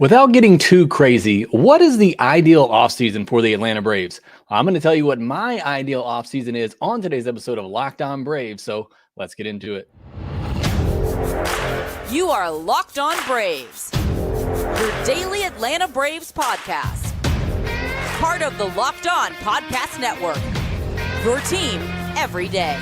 Without getting too crazy, what is the ideal offseason for the Atlanta Braves? I'm going to tell you what my ideal offseason is on today's episode of Locked On Braves. So let's get into it. You are Locked On Braves, your daily Atlanta Braves podcast. Part of the Locked On Podcast Network, your team every day.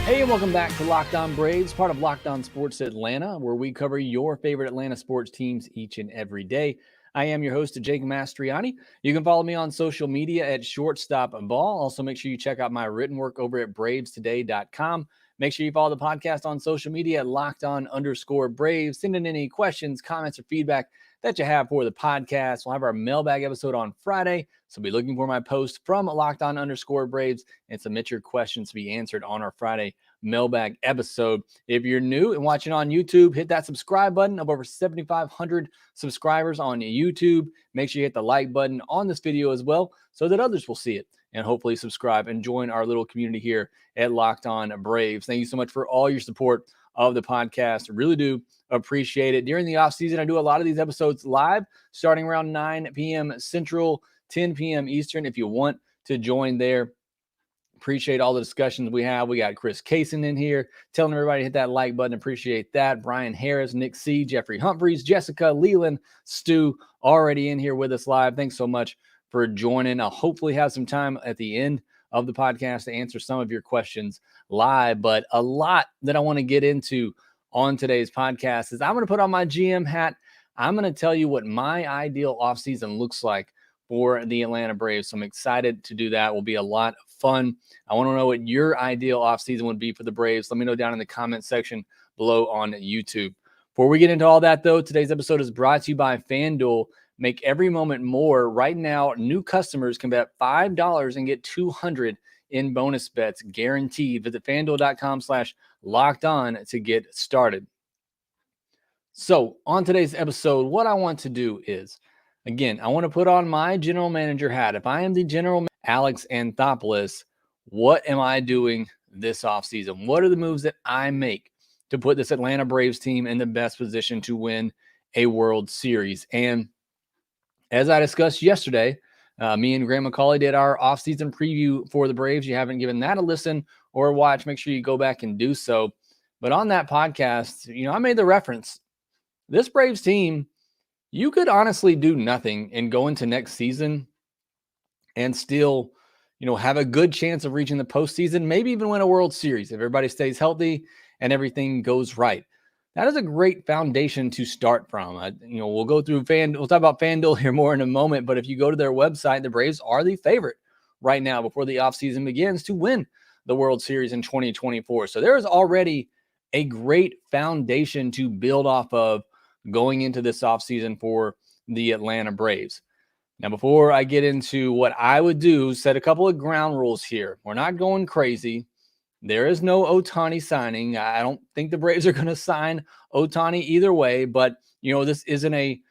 Hey, and welcome back to Locked On Braves, part of Locked On Sports Atlanta, where we cover your favorite Atlanta sports teams each and every day. I am your host, Jake Mastriani. You can follow me on social media at ShortstopBall. Also, make sure you check out my written work over at bravestoday.com. Make sure you follow the podcast on social media at LockedOn_Braves. Send in any questions, comments, or feedback that you have for the podcast. We'll have our mailbag episode on Friday, so be looking for my post from LockedOn_Braves and submit your questions to be answered on our Friday mailbag episode. If you're new and watching on YouTube, hit that subscribe button. Of over 7,500 subscribers on YouTube. Make sure you hit the like button on this video as well so that others will see it and hopefully subscribe and join our little community here at Locked On Braves. Thank you so much for all your support of the podcast. Really do appreciate it. During the offseason, I do a lot of these episodes live starting around 9 p.m. Central, 10 p.m. Eastern. If you want to join there, appreciate all the discussions we have. We got Chris Kaysen in here telling everybody to hit that like button. Appreciate that. Brian Harris, Nick C., Jeffrey Humphreys, Jessica, Leland, Stu, already in here with us live. Thanks so much for joining. I'll hopefully have some time at the end of the podcast to answer some of your questions live, but a lot that I want to get into on today's podcast is I'm going to put on my GM hat. I'm going to tell you what my ideal offseason looks like for the Atlanta Braves. So I'm excited to do that. It will be a lot of fun. I want to know what your ideal offseason would be for the Braves. Let me know down in the comment section below on YouTube. Before we get into all that, though, today's episode is brought to you by FanDuel. Make every moment more. Right now, new customers can bet $5 and get $200 in bonus bets guaranteed. Visit FanDuel.com/lockedon to get started. So on today's episode, what I want to do is, again, I want to put on my general manager hat. If I am the general manager, Alex Anthopoulos, what am I doing this offseason? What are the moves that I make to put this Atlanta Braves team in the best position to win a World Series? And as I discussed yesterday, me and Graham McCauley did our offseason preview for the Braves. You haven't given that a listen or a watch, make sure you go back and do so. But on that podcast, I made the reference. This Braves team, you could honestly do nothing and go into next season and still, have a good chance of reaching the postseason, maybe even win a World Series if everybody stays healthy and everything goes right. That is a great foundation to start from. We'll go through we'll talk about FanDuel here more in a moment, but if you go to their website, the Braves are the favorite right now before the offseason begins to win the World Series in 2024. So there is already a great foundation to build off of going into this offseason for the Atlanta Braves. Now, before I get into what I would do, set a couple of ground rules here. We're not going crazy. There is no Ohtani signing. I don't think the Braves are going to sign Ohtani either way, but, this isn't a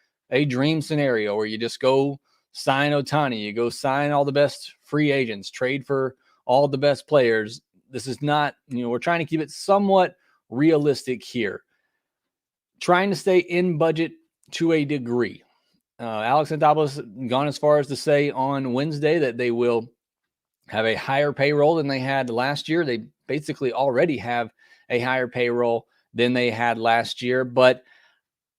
dream scenario where you just go sign Ohtani. You go sign all the best free agents, trade for all the best players. This is not, we're trying to keep it somewhat realistic here. Trying to stay in budget to a degree. Alex Anthopoulos gone as far as to say on Wednesday that they will have a higher payroll than they had last year. They basically already have a higher payroll than they had last year. But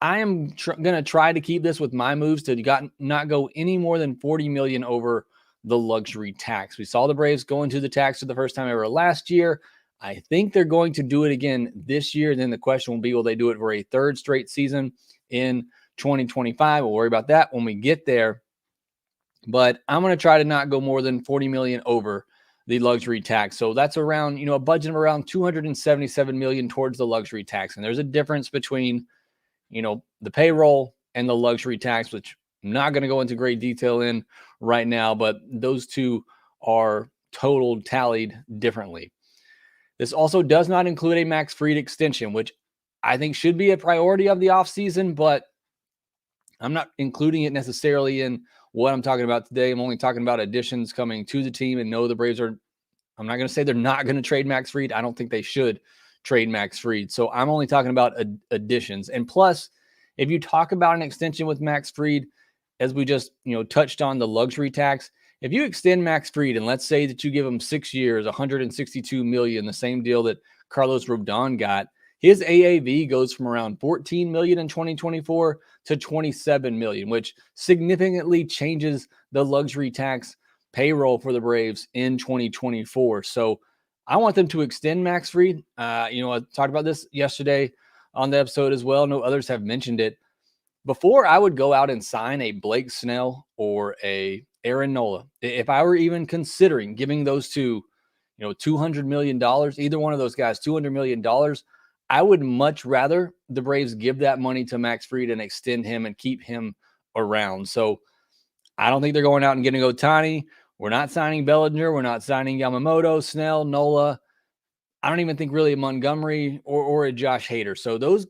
I am going to try to keep this with my moves to not go any more than $40 million over the luxury tax. We saw the Braves go into the tax for the first time ever last year. I think they're going to do it again this year. Then the question will be, will they do it for a third straight season in 2025? We'll worry about that when we get there. But I'm going to try to not go more than $40 million over the luxury tax. So that's around, a budget of around $277 million towards the luxury tax. And there's a difference between, the payroll and the luxury tax, which I'm not going to go into great detail in right now, but those two are tallied differently. This also does not include a Max Fried extension, which I think should be a priority of the offseason, but I'm not including it necessarily in what I'm talking about today. I'm only talking about additions coming to the team, and know the Braves are I'm not going to say they're not going to trade Max Fried. I don't think they should trade Max Fried. So I'm only talking about additions. And plus, if you talk about an extension with Max Fried, as we just touched on the luxury tax, if you extend Max Fried and let's say that you give him 6 years, $162 million, the same deal that Carlos Rodon got, his AAV goes from around $14 million in 2024 to $27 million, which significantly changes the luxury tax payroll for the Braves in 2024. So I want them to extend Max Fried. I talked about this yesterday on the episode as well. No others have mentioned it. Before I would go out and sign a Blake Snell or a Aaron Nola, if I were even considering giving those two, $200 million, either one of those guys, $200 million, I would much rather the Braves give that money to Max Fried and extend him and keep him around. So I don't think they're going out and getting Ohtani. We're not signing Bellinger. We're not signing Yamamoto, Snell, Nola. I don't even think really a Montgomery or a Josh Hader. So those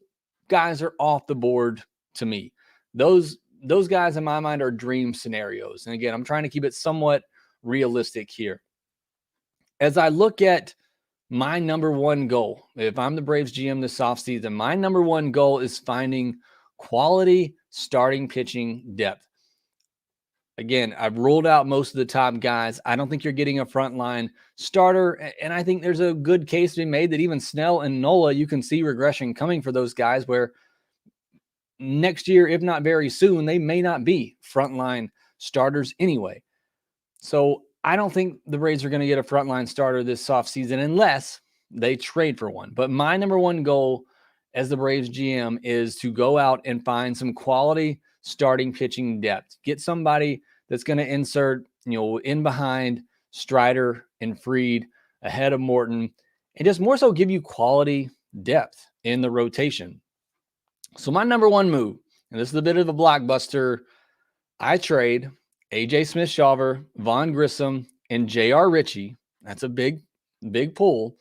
guys are off the board to me. Those guys in my mind are dream scenarios. And again, I'm trying to keep it somewhat realistic here. As I look at my number one goal, if I'm the Braves GM this offseason, my number one goal is finding quality starting pitching depth. Again, I've ruled out most of the top guys. I don't think you're getting a frontline starter. And I think there's a good case to be made that even Snell and Nola, you can see regression coming for those guys where next year, if not very soon, they may not be frontline starters anyway. So I don't think the Braves are going to get a frontline starter this offseason unless they trade for one. But my number one goal as the Braves GM is to go out and find some quality starting pitching depth. Get somebody that's going to insert, in behind Strider and Fried, ahead of Morton, and just more so give you quality depth in the rotation. So my number one move, and this is a bit of a blockbuster, I trade AJ Smith-Shawver, Vaughn Grissom, and J.R. Ritchie. That's a big pull,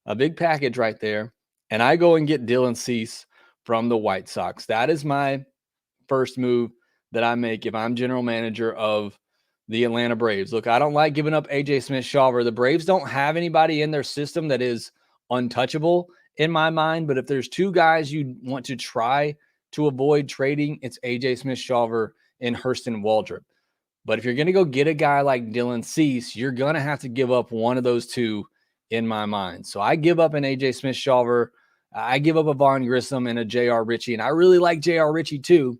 a big package right there. And I go and get Dylan Cease from the White Sox. That is my first move that I make if I'm general manager of the Atlanta Braves. Look, I don't like giving up AJ Smith-Shawver. The Braves don't have anybody in their system that is untouchable in my mind, but if there's two guys you want to try to avoid trading, it's AJ Smith-Shawver and Hurston Waldrop. But if you're going to go get a guy like Dylan Cease, you're going to have to give up one of those two in my mind. So I give up an AJ Smith-Shawver. I give up a Vaughn Grissom and a J.R. Ritchie, and I really like J.R. Ritchie too.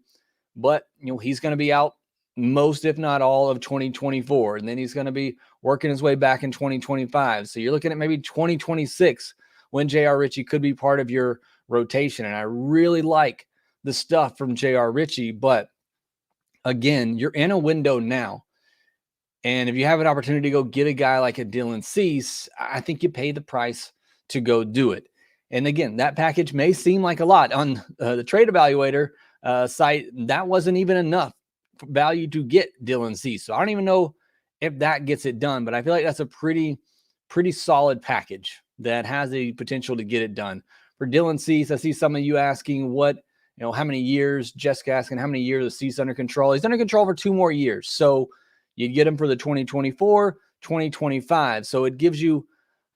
But, he's going to be out most, if not all, of 2024. And then he's going to be working his way back in 2025. So you're looking at maybe 2026 when J.R. Ritchie could be part of your rotation. And I really like the stuff from J.R. Ritchie. But, again, you're in a window now. And if you have an opportunity to go get a guy like a Dylan Cease, I think you pay the price to go do it. And, again, that package may seem like a lot. On the trade evaluator site, that wasn't even enough value to get Dylan Cease. So I don't even know if that gets it done, but I feel like that's a pretty solid package that has the potential to get it done. For Dylan Cease, I see some of you asking how many years, Jessica asking how many years is Cease under control. He's under control for 2 more years. So you'd get him for the 2024, 2025. So it gives you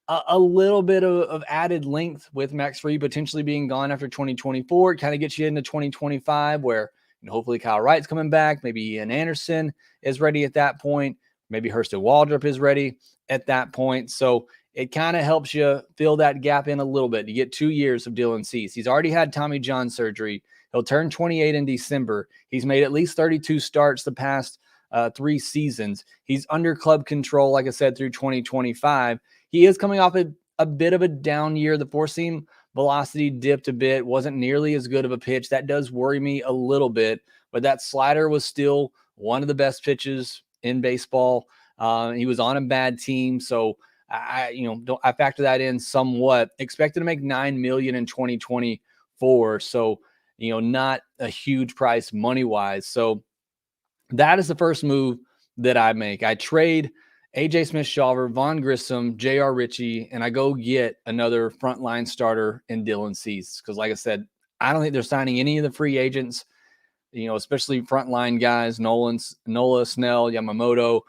a little bit of added length with Max Fried potentially being gone after 2024. It kind of gets you into 2025 where hopefully Kyle Wright's coming back. Maybe Ian Anderson is ready at that point. Maybe Hurston Waldrop is ready at that point. So it kind of helps you fill that gap in a little bit. You get 2 years of Dylan Cease. He's already had Tommy John surgery. He'll turn 28 in December. He's made at least 32 starts the past 3 seasons. He's under club control, like I said, through 2025. He is coming off a bit of a down year. The four-seam velocity dipped a bit, wasn't nearly as good of a pitch. That does worry me a little bit, but that slider was still one of the best pitches in baseball. He was on a bad team, so I factor that in somewhat. Expected to make $9 million in 2024, so not a huge price money-wise. So that is the first move that I make. I trade AJ Smith-Shawver, Vaughn Grissom, J.R. Ritchie, and I go get another frontline starter in Dylan Cease. Because like I said, I don't think they're signing any of the free agents, especially frontline guys, Nola, Snell, Yamamoto.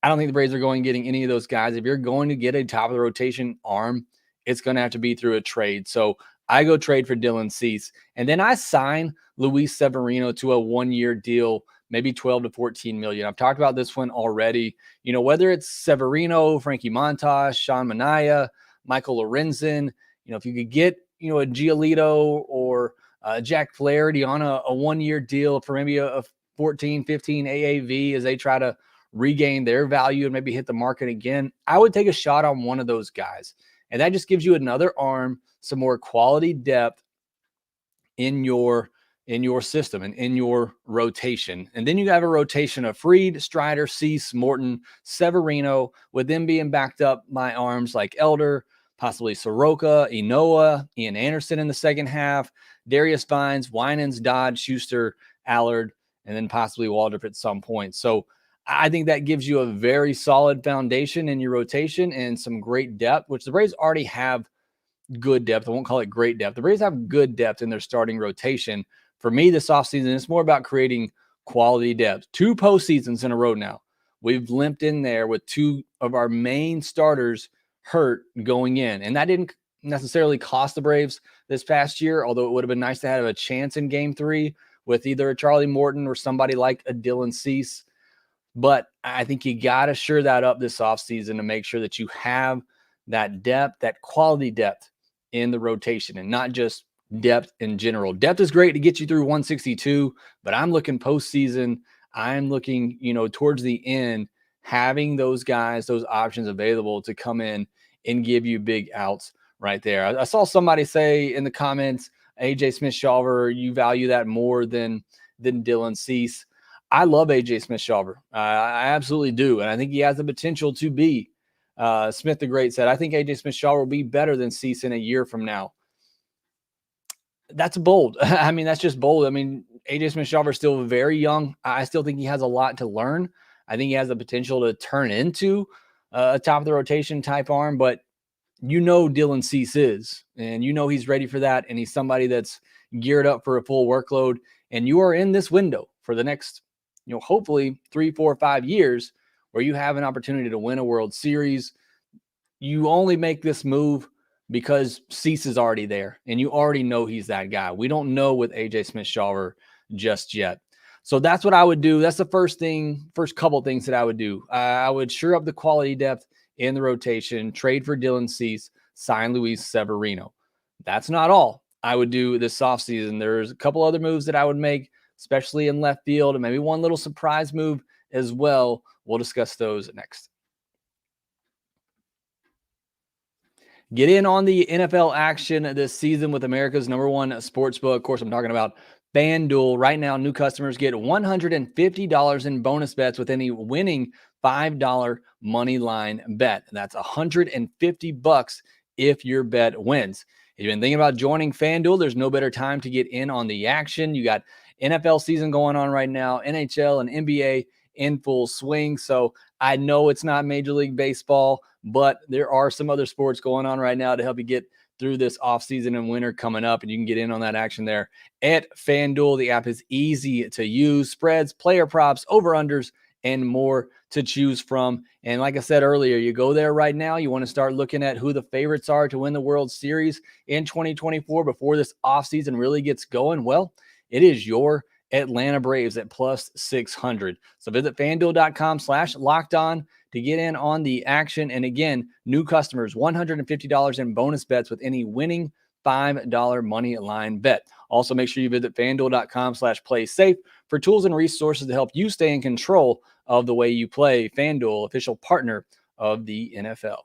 I don't think the Braves are going getting any of those guys. If you're going to get a top of the rotation arm, it's going to have to be through a trade. So I go trade for Dylan Cease, and then I sign Luis Severino to a 1-year deal, maybe 12 to 14 million. I've talked about this one already. Whether it's Severino, Frankie Montas, Sean Manaea, Michael Lorenzen, if you could get, a Giolito or Jack Flaherty on a 1-year deal for maybe a 14, 15 AAV as they try to regain their value and maybe hit the market again, I would take a shot on one of those guys. And that just gives you another arm, some more quality depth in your system and in your rotation. And then you have a rotation of Fried, Strider, Cease, Morton, Severino, with them being backed up by arms like Elder, possibly Soroka, Inoa, Ian Anderson in the second half, Darius Vines, Winans, Dodd, Schuster, Allard, and then possibly Waldrop at some point. So I think that gives you a very solid foundation in your rotation and some great depth, which the Braves already have good depth. I won't call it great depth. The Braves have good depth in their starting rotation. For me, this offseason, it's more about creating quality depth. 2 postseasons in a row now. We've limped in there with 2 of our main starters hurt going in. And that didn't necessarily cost the Braves this past year, although it would have been nice to have a chance in Game 3 with either a Charlie Morton or somebody like a Dylan Cease. But I think you got to shore that up this offseason to make sure that you have that depth, that quality depth in the rotation, and not just depth in general. Depth is great to get you through 162, but I'm looking postseason. I'm looking, towards the end, having those guys, those options available to come in and give you big outs right there. I saw somebody say in the comments, AJ Smith-Shawver, you value that more than Dylan Cease. I love AJ Smith-Shawver. I absolutely do. And I think he has the potential to be, Smith the Great said, I think AJ Smith-Shawver will be better than Cease in a year from now. That's bold. I mean, that's just bold. I mean, AJ Smith-Shawver is still very young. I still think he has a lot to learn. I think he has the potential to turn into a top of the rotation type arm, but Dylan Cease is, and he's ready for that. And he's somebody that's geared up for a full workload. And you are in this window for the next, hopefully 3, 4, 5 years where you have an opportunity to win a World Series. You only make this move because Cease is already there, and you already know he's that guy. We don't know with AJ Smith-Shawver just yet. So that's what I would do. That's the first couple things that I would do. I would shore up the quality depth in the rotation, trade for Dylan Cease, sign Luis Severino. That's not all I would do this offseason. There's a couple other moves that I would make, especially in left field, and maybe one little surprise move as well. We'll discuss those next. Get in on the NFL action this season with America's #1 sportsbook. Of course, I'm talking about FanDuel. Right now, new customers get $150 in bonus bets with any winning $5 money line bet. That's $150 if your bet wins. If you've been thinking about joining FanDuel, there's no better time to get in on the action. You got NFL season going on right now, NHL and NBA in full swing. So I know it's not Major League Baseball, but there are some other sports going on right now to help you get through this offseason and winter coming up, and you can get in on that action there at FanDuel. The app is easy to use. Spreads, player props, over-unders, and more to choose from. And like I said earlier, you go there right now, you want to start looking at who the favorites are to win the World Series in 2024 before this offseason really gets going. Well, it is your Atlanta Braves at plus 600. So visit FanDuel.com/lockedon to get in on the action. And again, new customers, $150 in bonus bets with any winning $5 money line bet. Also, make sure you visit FanDuel.com/playsafe for tools and resources to help you stay in control of the way you play. FanDuel, official partner of the NFL.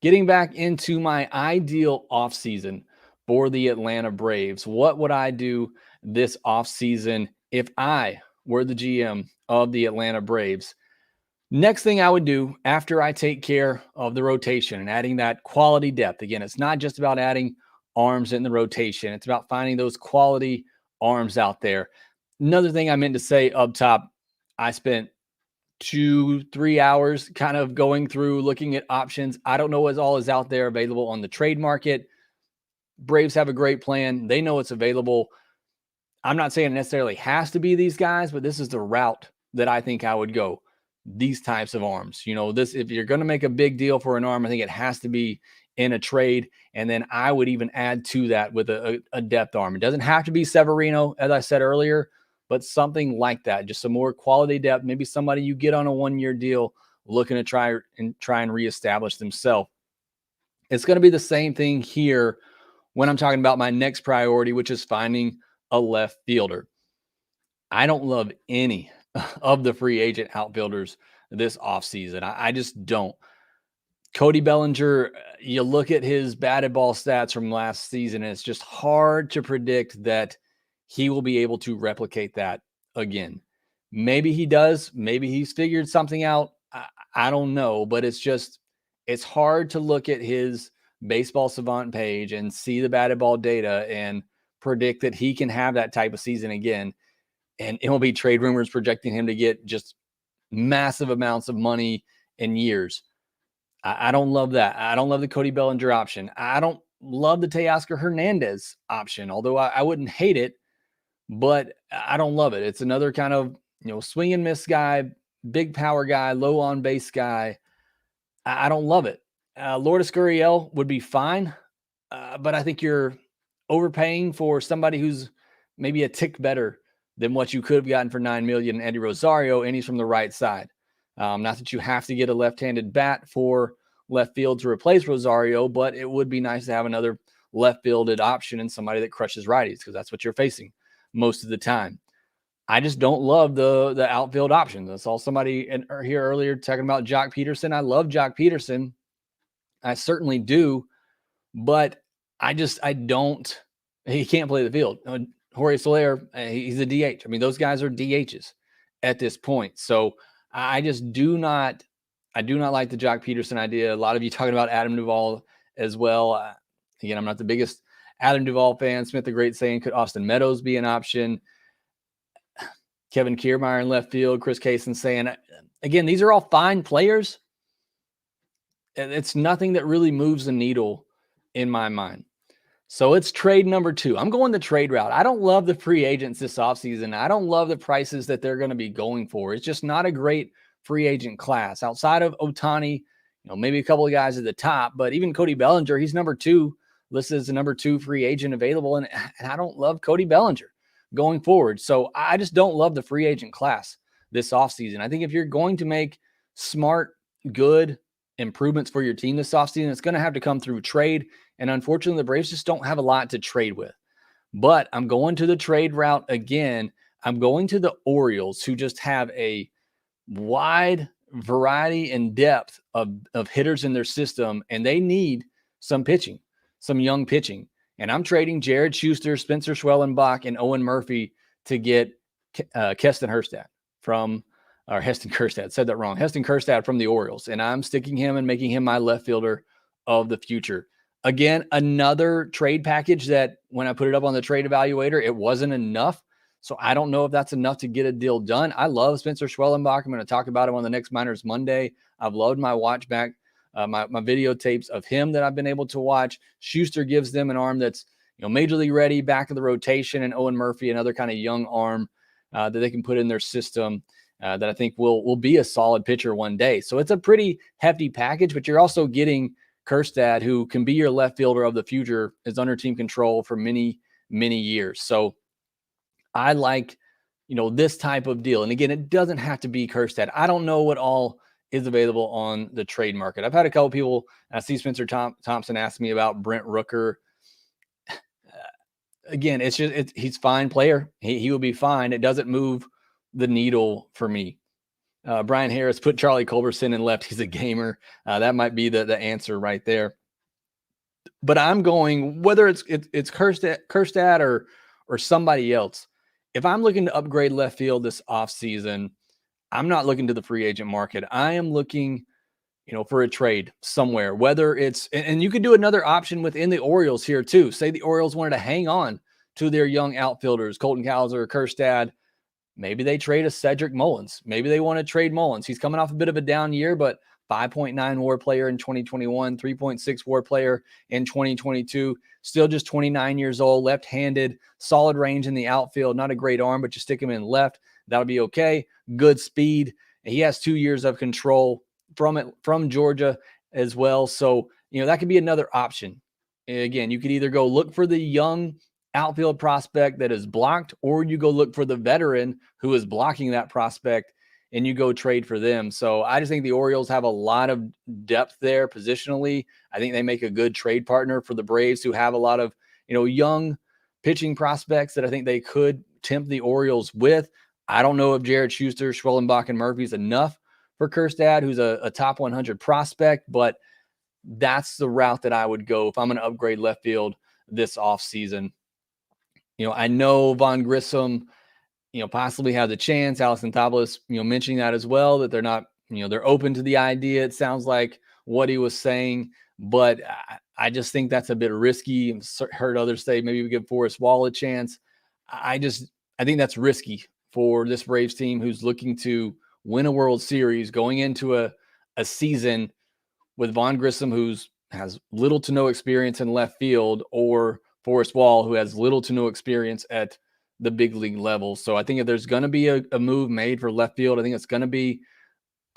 Getting back into my ideal offseason for the Atlanta Braves. What would I do this offseason if I were the GM of the Atlanta Braves? Next thing I would do after I take care of the rotation and adding that quality depth. Again, it's not just about adding arms in the rotation. It's about finding those quality arms out there. Another thing I meant to say up top, I spent 2-3 hours kind of going through looking at options. I don't know what all is out there available on the trade market. Braves have a great plan. They know it's available. I'm not saying it necessarily has to be these guys, but this is the route that I think I would go. These types of arms, if you're going to make a big deal for an arm, I think it has to be in a trade. And then I would even add to that with a depth arm. It doesn't have to be Severino, as I said earlier, but something like that, just some more quality depth, maybe somebody you get on a 1-year deal looking to try and reestablish themselves. It's going to be the same thing here when I'm talking about my next priority, which is finding a left fielder. I don't love any of the free agent outfielders this offseason. I just don't. Cody Bellinger, you look at his batted ball stats from last season, and it's just hard to predict that he will be able to replicate that again. Maybe he does. Maybe he's figured something out. I don't know, but it's hard to look at his baseball savant page and see the batted ball data and predict that he can have that type of season again. And it will be trade rumors projecting him to get just massive amounts of money in years. I don't love that. I don't love the Cody Bellinger option. I don't love the Teoscar Hernandez option, although I wouldn't hate it, but I don't love it. It's another kind of, swing and miss guy, big power guy, low on base guy. I don't love it. Lourdes Gurriel would be fine, but I think you're overpaying for somebody who's maybe a tick better than what you could have gotten for $9 million, Eddie Rosario, and he's from the right side. Not that you have to get a left-handed bat for left field to replace Rosario, but it would be nice to have another left-fielded option and somebody that crushes righties, because that's what you're facing most of the time. I just don't love the outfield options. I saw somebody here earlier talking about Jock Peterson. I love Jock Peterson. I certainly do, but I don't. He can't play the field. Jorge Soler, he's a DH. I mean, those guys are DHs at this point. So I just do not like the Jock Peterson idea. A lot of you talking about Adam Duvall as well. Again, I'm not the biggest Adam Duvall fan. Smith the Great saying, could Austin Meadows be an option? Kevin Kiermaier in left field. Chris Kaysen saying, again, these are all fine players. It's nothing that really moves the needle in my mind. So it's trade number 2. I'm going the trade route. I don't love the free agents this offseason. I don't love the prices that they're going to be going for. It's just not a great free agent class. Outside of Ohtani, maybe a couple of guys at the top, but even Cody Bellinger, he's number 2, listed as the number 2 free agent available. And I don't love Cody Bellinger going forward. So I just don't love the free agent class this offseason. I think if you're going to make smart, good improvements for your team this offseason, it's going to have to come through trade. And unfortunately, the Braves just don't have a lot to trade with. But I'm going to the trade route again. I'm going to the Orioles, who just have a wide variety and depth of hitters in their system, and they need some pitching, some young pitching. And I'm trading Jared Schuster, Spencer Schwellenbach, and Owen Murphy to get Heston Kjerstad from the Orioles. And I'm sticking him and making him my left fielder of the future. Again, another trade package that when I put it up on the trade evaluator, it wasn't enough. So I don't know if that's enough to get a deal done. I love Spencer Schwellenbach. I'm going to talk about him on the next Minors Monday. I've loved my watch back, my videotapes of him that I've been able to watch. Schuster gives them an arm that's major league ready, back of the rotation, and Owen Murphy, another kind of young arm that they can put in their system that I think will be a solid pitcher one day. So it's a pretty hefty package, but you're also getting Kjerstad, who can be your left fielder of the future, is under team control for many, many years. So I like, this type of deal. And again, it doesn't have to be Kjerstad. I don't know what all is available on the trade market. I've had a couple people, I see Spencer Thompson ask me about Brent Rooker. Again, he's a fine player. He will be fine. It doesn't move the needle for me. Brian Harris put Charlie Culberson in left. He's a gamer. That might be the answer right there. But I'm going, whether it's Kjerstad or somebody else, if I'm looking to upgrade left field this offseason, I'm not looking to the free agent market. I am looking, for a trade somewhere, whether it's, and you could do another option within the Orioles here too. Say the Orioles wanted to hang on to their young outfielders, Colton Cowser, Kjerstad. Maybe they trade a Cedric Mullins. Maybe they want to trade Mullins. He's coming off a bit of a down year, but 5.9 WAR player in 2021, 3.6 WAR player in 2022. Still just 29 years old, left-handed, solid range in the outfield. Not a great arm, but you stick him in left, that'll be okay. Good speed. He has 2 years of control from Georgia as well. So, that could be another option. Again, you could either go look for the young outfield prospect that is blocked, or you go look for the veteran who is blocking that prospect and you go trade for them. So I just think the Orioles have a lot of depth there positionally. I think they make a good trade partner for the Braves, who have a lot of, young pitching prospects that I think they could tempt the Orioles with. I don't know if Jared Schuster, Schwellenbach, and Murphy is enough for Kjerstad, who's a top 100 prospect, but that's the route that I would go if I'm going to upgrade left field this offseason. I know Von Grissom, possibly has a chance. Alex Anthopoulos, mentioning that as well, that they're not, they're open to the idea. It sounds like what he was saying, but I just think that's a bit risky. I've heard others say maybe we give Forrest Wall a chance. I think that's risky for this Braves team, who's looking to win a World Series, going into a season with Von Grissom, who has little to no experience in left field, or Forrest Wall, who has little to no experience at the big league level. So I think if there's going to be a move made for left field, I think it's going to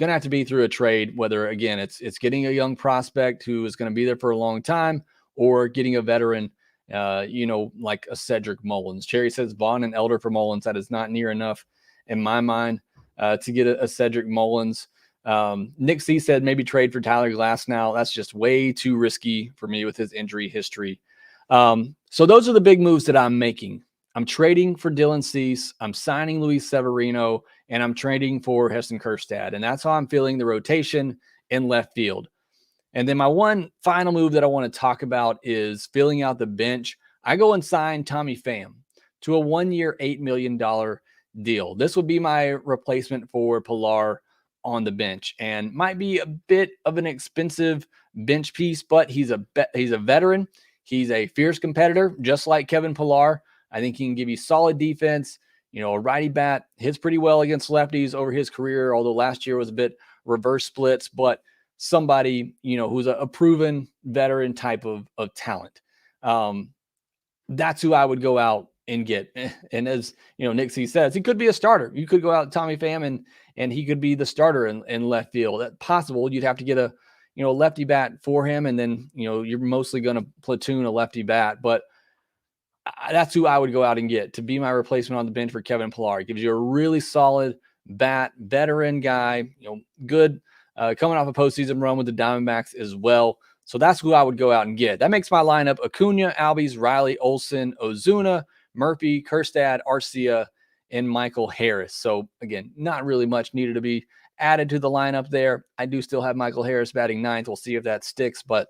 have to be through a trade, whether, again, it's getting a young prospect who is going to be there for a long time, or getting a veteran, like a Cedric Mullins. Cherry says Vaughn and Elder for Mullins. That is not near enough in my mind to get a Cedric Mullins. Nick C said maybe trade for Tyler Glasnow. That's just way too risky for me with his injury history. So those are the big moves that I'm making. I'm trading for Dylan Cease. I'm signing Luis Severino, and I'm trading for Heston Kjerstad. And that's how I'm feeling the rotation in left field. And then my one final move that I want to talk about is filling out the bench. I go and sign Tommy Pham to a 1-year, $8 million deal. This would be my replacement for Pilar on the bench, and might be a bit of an expensive bench piece, but he's a veteran. He's a fierce competitor, just like Kevin Pilar. I think he can give you solid defense. A righty bat, hits pretty well against lefties over his career, although last year was a bit reverse splits, but somebody, who's a proven veteran type of talent. That's who I would go out and get. And as Nick C says, he could be a starter. You could go out Tommy Pham and he could be the starter in left field. That's possible. You'd have to get a lefty bat for him, and then you're mostly going to platoon a lefty bat. But that's who I would go out and get to be my replacement on the bench for Kevin Pilar. It gives you a really solid bat, veteran guy, good, coming off a postseason run with the Diamondbacks as well. So that's who I would go out and get. That makes my lineup Acuna, Albies, Riley, Olsen, Ozuna, Murphy, Kjerstad, Arcia, and Michael Harris. So again, not really much needed to be added to the lineup there. I do still have Michael Harris batting ninth. We'll see if that sticks, but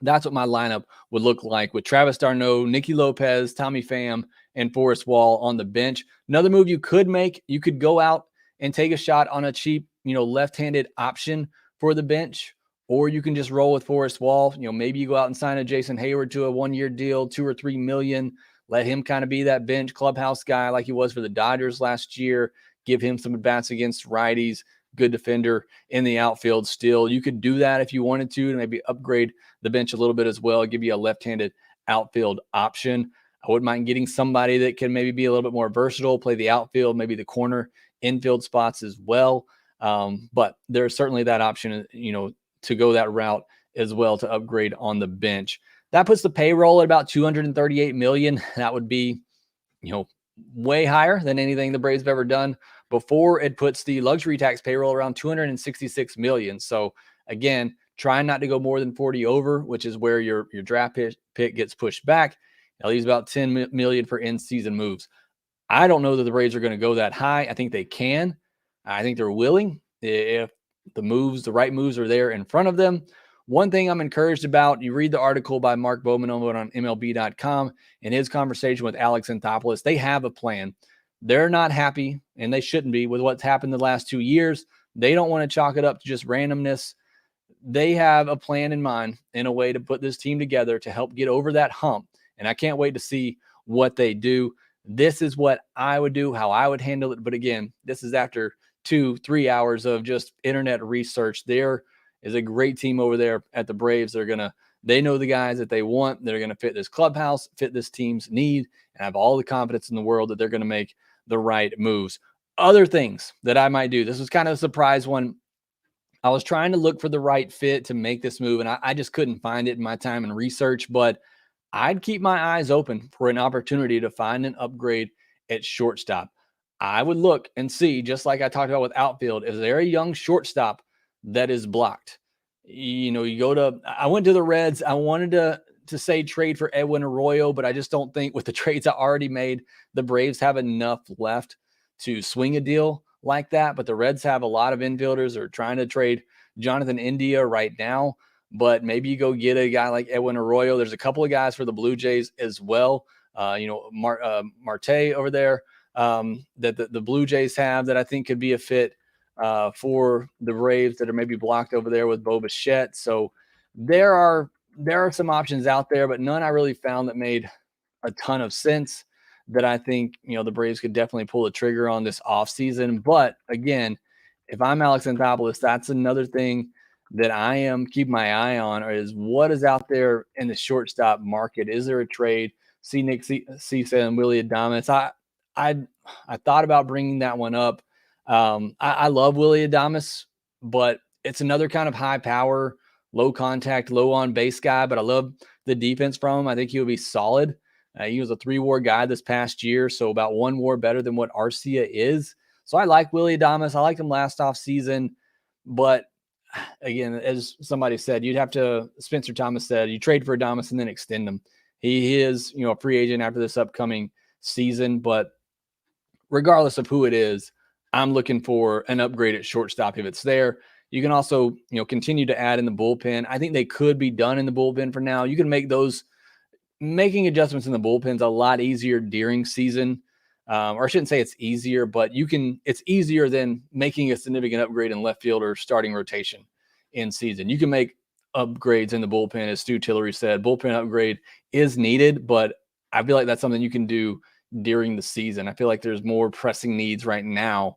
that's what my lineup would look like, with Travis d'Arnaud, Nicky Lopez, Tommy Pham, and Forrest Wall on the bench. Another move you could make, you could go out and take a shot on a cheap, left-handed option for the bench, or you can just roll with Forrest Wall. Maybe you go out and sign a Jason Hayward to a 1-year deal, $2 or $3 million. Let him kind of be that bench clubhouse guy like he was for the Dodgers last year. Give him some at-bats against righties. Good defender in the outfield still. You could do that if you wanted to maybe upgrade the bench a little bit as well, give you a left-handed outfield option. I wouldn't mind getting somebody that can maybe be a little bit more versatile, play the outfield, maybe the corner infield spots as well. But there's certainly that option, to go that route as well to upgrade on the bench. That puts the payroll at about $238 million. That would be, way higher than anything the Braves have ever done before. It puts the luxury tax payroll around $266 million. So again, trying not to go more than 40 over, which is where your draft pick gets pushed back. That leaves about $10 million for in-season moves. I don't know that the Braves are going to go that high. I think they can. I think they're willing if the right moves are there in front of them. One thing I'm encouraged about, you read the article by Mark Bowman over on MLB.com and his conversation with Alex Anthopoulos. They have a plan. They're not happy, and they shouldn't be, with what's happened the last 2 years. They don't want to chalk it up to just randomness. They have a plan in mind in a way to put this team together to help get over that hump. And I can't wait to see what they do. This is what I would do, how I would handle it. But again, this is after 2-3 hours of just internet research. There is a great team over there at the Braves. They know the guys that they want. They're going to fit this clubhouse, fit this team's need, and have all the confidence in the world that they're going to make the right moves. Other things that I might do. This was kind of a surprise one. I was trying to look for the right fit to make this move, and I just couldn't find it in my time and research, but I'd keep my eyes open for an opportunity to find an upgrade at shortstop. I would look and see, just like I talked about with outfield, is there a young shortstop that is blocked? I went to the Reds. I wanted to say trade for Edwin Arroyo, but I just don't think with the trades I already made, the Braves have enough left to swing a deal like that. But the Reds have a lot of infielders. They're trying to trade Jonathan India right now, but maybe you go get a guy like Edwin Arroyo. There's a couple of guys for the Blue Jays as well. Marte over there that the Blue Jays have that I think could be a fit for the Braves that are maybe blocked over there with Bo Bichette. So there are some options out there, but none I really found that made a ton of sense that I think, the Braves could definitely pull the trigger on this offseason. But again, if I'm Alex Anthopoulos, that's another thing that I am keeping my eye on is what is out there in the shortstop market. Is there a trade? See Nick Cisa and Willy Adames. I thought about bringing that one up. I love Willy Adames, but it's another kind of high power, low contact, low on base guy, but I love the defense from him. I think he would be solid. He was a 3-WAR guy this past year, so about 1 WAR better than what Arcia is. So I like Willy Adames. I liked him last off season, but again, as somebody said, Spencer Thomas said, you trade for Adames and then extend him. He is, a free agent after this upcoming season, but regardless of who it is, I'm looking for an upgrade at shortstop if it's there. You can also, continue to add in the bullpen. I think they could be done in the bullpen for now. You can making adjustments in the bullpen's a lot easier during season. Or I shouldn't say it's easier, but it's easier than making a significant upgrade in left field or starting rotation in season. You can make upgrades in the bullpen, as Stu Tillery said. Bullpen upgrade is needed, but I feel like that's something you can do during the season. I feel like there's more pressing needs right now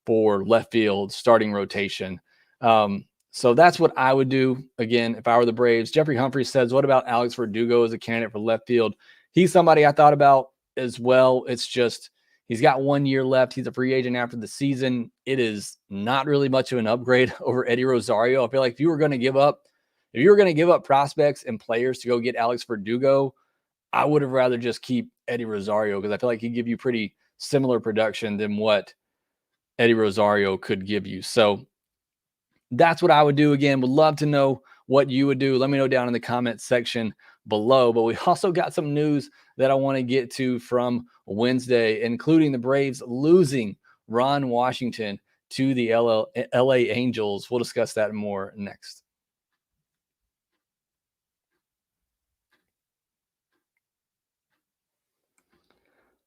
for left field starting rotation. So that's what I would do, again, if I were the Braves. Jeffrey Humphrey says, what about Alex Verdugo as a candidate for left field? He's somebody I thought about as well. It's just he's got 1 year left. He's a free agent after the season. It is not really much of an upgrade over Eddie Rosario. I feel like if you were going to give up prospects and players to go get Alex Verdugo, I would have rather just keep Eddie Rosario because I feel like he'd give you pretty similar production than what Eddie Rosario could give you. So that's what I would do. Again, would love to know what you would do. Let me know down in the comments section below. But we also got some news that I want to get to from Wednesday, including the Braves losing Ron Washington to the LA Angels. We'll discuss that more next.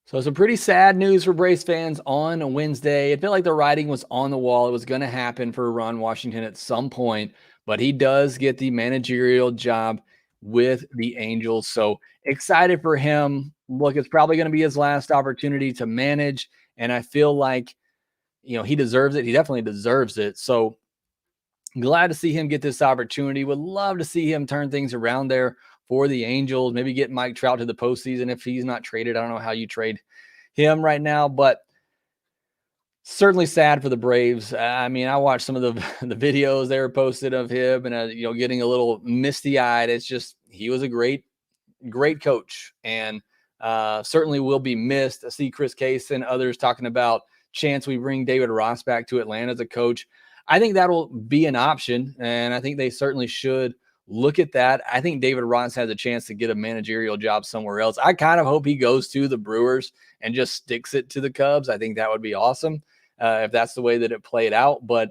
So some pretty sad news for Braves fans on Wednesday. It felt like the writing was on the wall. It was going to happen for Ron Washington at some point, but he does get the managerial job with the Angels. So excited for him. Look, it's probably going to be his last opportunity to manage, and I feel like, he deserves it. He definitely deserves it. So glad to see him get this opportunity. Would love to see him turn things around there for the Angels, maybe get Mike Trout to the postseason if he's not traded. I don't know how you trade him right now, but certainly sad for the Braves. I mean, I watched some of the videos they were posted of him and, getting a little misty-eyed. It's just he was a great coach and certainly will be missed. I see Chris Case and others talking about chance we bring David Ross back to Atlanta as a coach. I think that'll be an option, and I think they certainly should look at that. I think David Ross has a chance to get a managerial job somewhere else. I kind of hope he goes to the Brewers and just sticks it to the Cubs. I think that would be awesome if that's the way that it played out. But,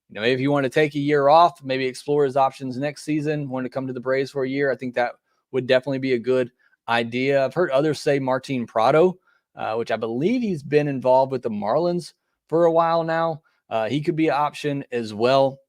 maybe if you want to take a year off, maybe explore his options next season, want to come to the Braves for a year, I think that would definitely be a good idea. I've heard others say Martin Prado, which I believe he's been involved with the Marlins for a while now. He could be an option as well.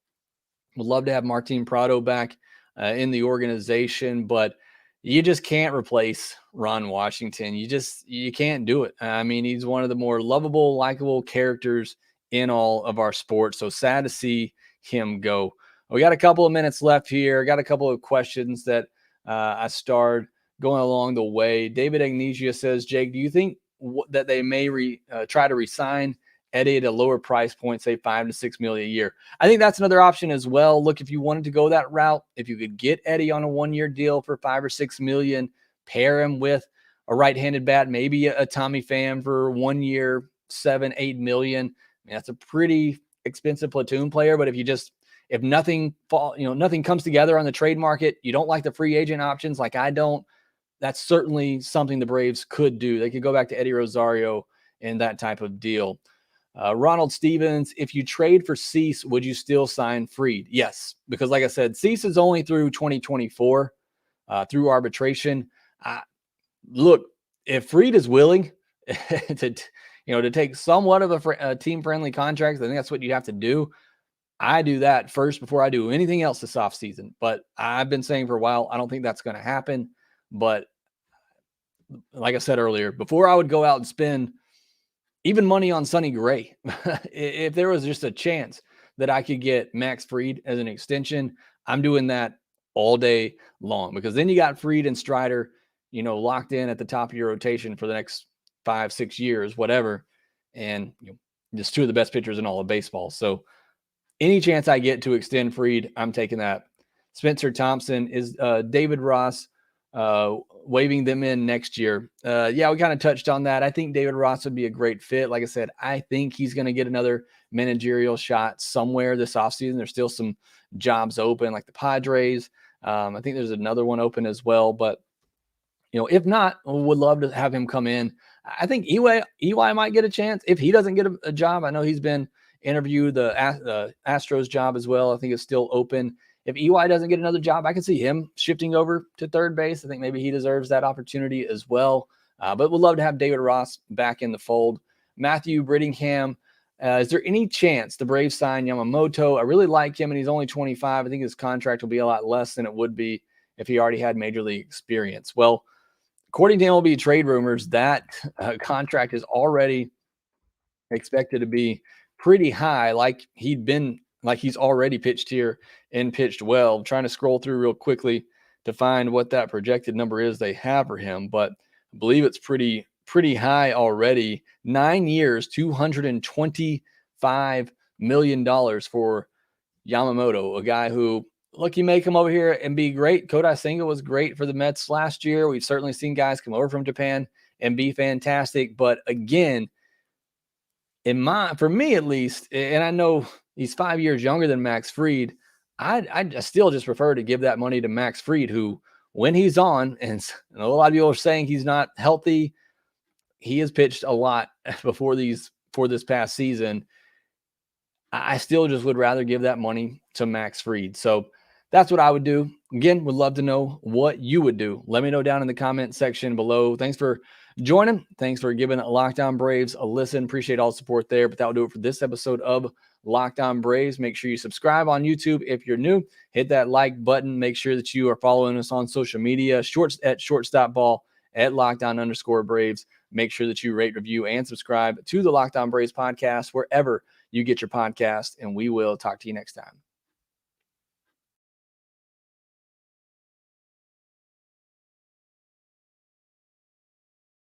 Would love to have Martin Prado back in the organization, but you just can't replace Ron Washington. You can't do it. I mean, he's one of the more lovable, likable characters in all of our sports. So sad to see him go. We got a couple of minutes left here. Got a couple of questions that I starred going along the way. David Agnesia says, Jake, do you think that they may try to re-sign Eddie at a lower price point, say $5 to $6 million a year? I think that's another option as well. Look, if you wanted to go that route, if you could get Eddie on a 1-year deal for $5 or $6 million, pair him with a right-handed bat, maybe a Tommy Pham for 1 year, $7-8 million. I mean, that's a pretty expensive platoon player. But if nothing comes together on the trade market, you don't like the free agent options like I don't, that's certainly something the Braves could do. They could go back to Eddie Rosario and that type of deal. Ronald Stevens, if you trade for Cease, would you still sign Fried? Yes, because like I said, Cease is only through 2024 through arbitration. Look, if Fried is willing to take somewhat of a team-friendly contract, I think that's what you have to do. I do that first before I do anything else this offseason. But I've been saying for a while, I don't think that's going to happen. But like I said earlier, before I would go out and spend even money on Sonny Gray, if there was just a chance that I could get Max Fried as an extension, I'm doing that all day long, because then you got Fried and Strider, locked in at the top of your rotation for the next 5-6 years, whatever. And just two of the best pitchers in all of baseball. So any chance I get to extend Fried, I'm taking that. Spencer Thompson, is David Ross waving them in next year? Yeah, we kind of touched on that. I think David Ross would be a great fit. Like I said, I think he's going to get another managerial shot somewhere this offseason. There's still some jobs open, like the Padres. I think there's another one open as well. But, if not, would love to have him come in. I think EY might get a chance if he doesn't get a job. I know he's been interviewed. The Astros job as well, I think, is still open. If EY doesn't get another job, I can see him shifting over to third base. I think maybe he deserves that opportunity as well. But would love to have David Ross back in the fold. Matthew Brittingham, is there any chance the Braves sign Yamamoto? I really like him, and he's only 25. I think his contract will be a lot less than it would be if he already had major league experience. Well, according to MLB trade rumors, that contract is already expected to be pretty high, like he's already pitched here and pitched well. I'm trying to scroll through real quickly to find what that projected number is they have for him, but I believe it's pretty high already. 9 years, $225 million for Yamamoto, a guy who, look, he may come over here and be great. Kodai Senga was great for the Mets last year. We've certainly seen guys come over from Japan and be fantastic. But again, for me at least, and I know he's 5 years younger than Max Fried, I still just prefer to give that money to Max Fried, who, when he's on, and a lot of people are saying he's not healthy, he has pitched a lot for this past season. I still just would rather give that money to Max Fried. So that's what I would do. Again, would love to know what you would do. Let me know down in the comment section below. Thanks for joining. Thanks for giving Locked On Braves a listen. Appreciate all the support there. But that will do it for this episode of Locked On Braves. Make sure you subscribe on YouTube if you're new. Hit that like button. Make sure that you are following us on social media. Shorts at Shortstop Ball, at @LockedOn_Braves. Make sure that you rate, review, and subscribe to the Locked On Braves podcast wherever you get your podcast. And we will talk to you next time.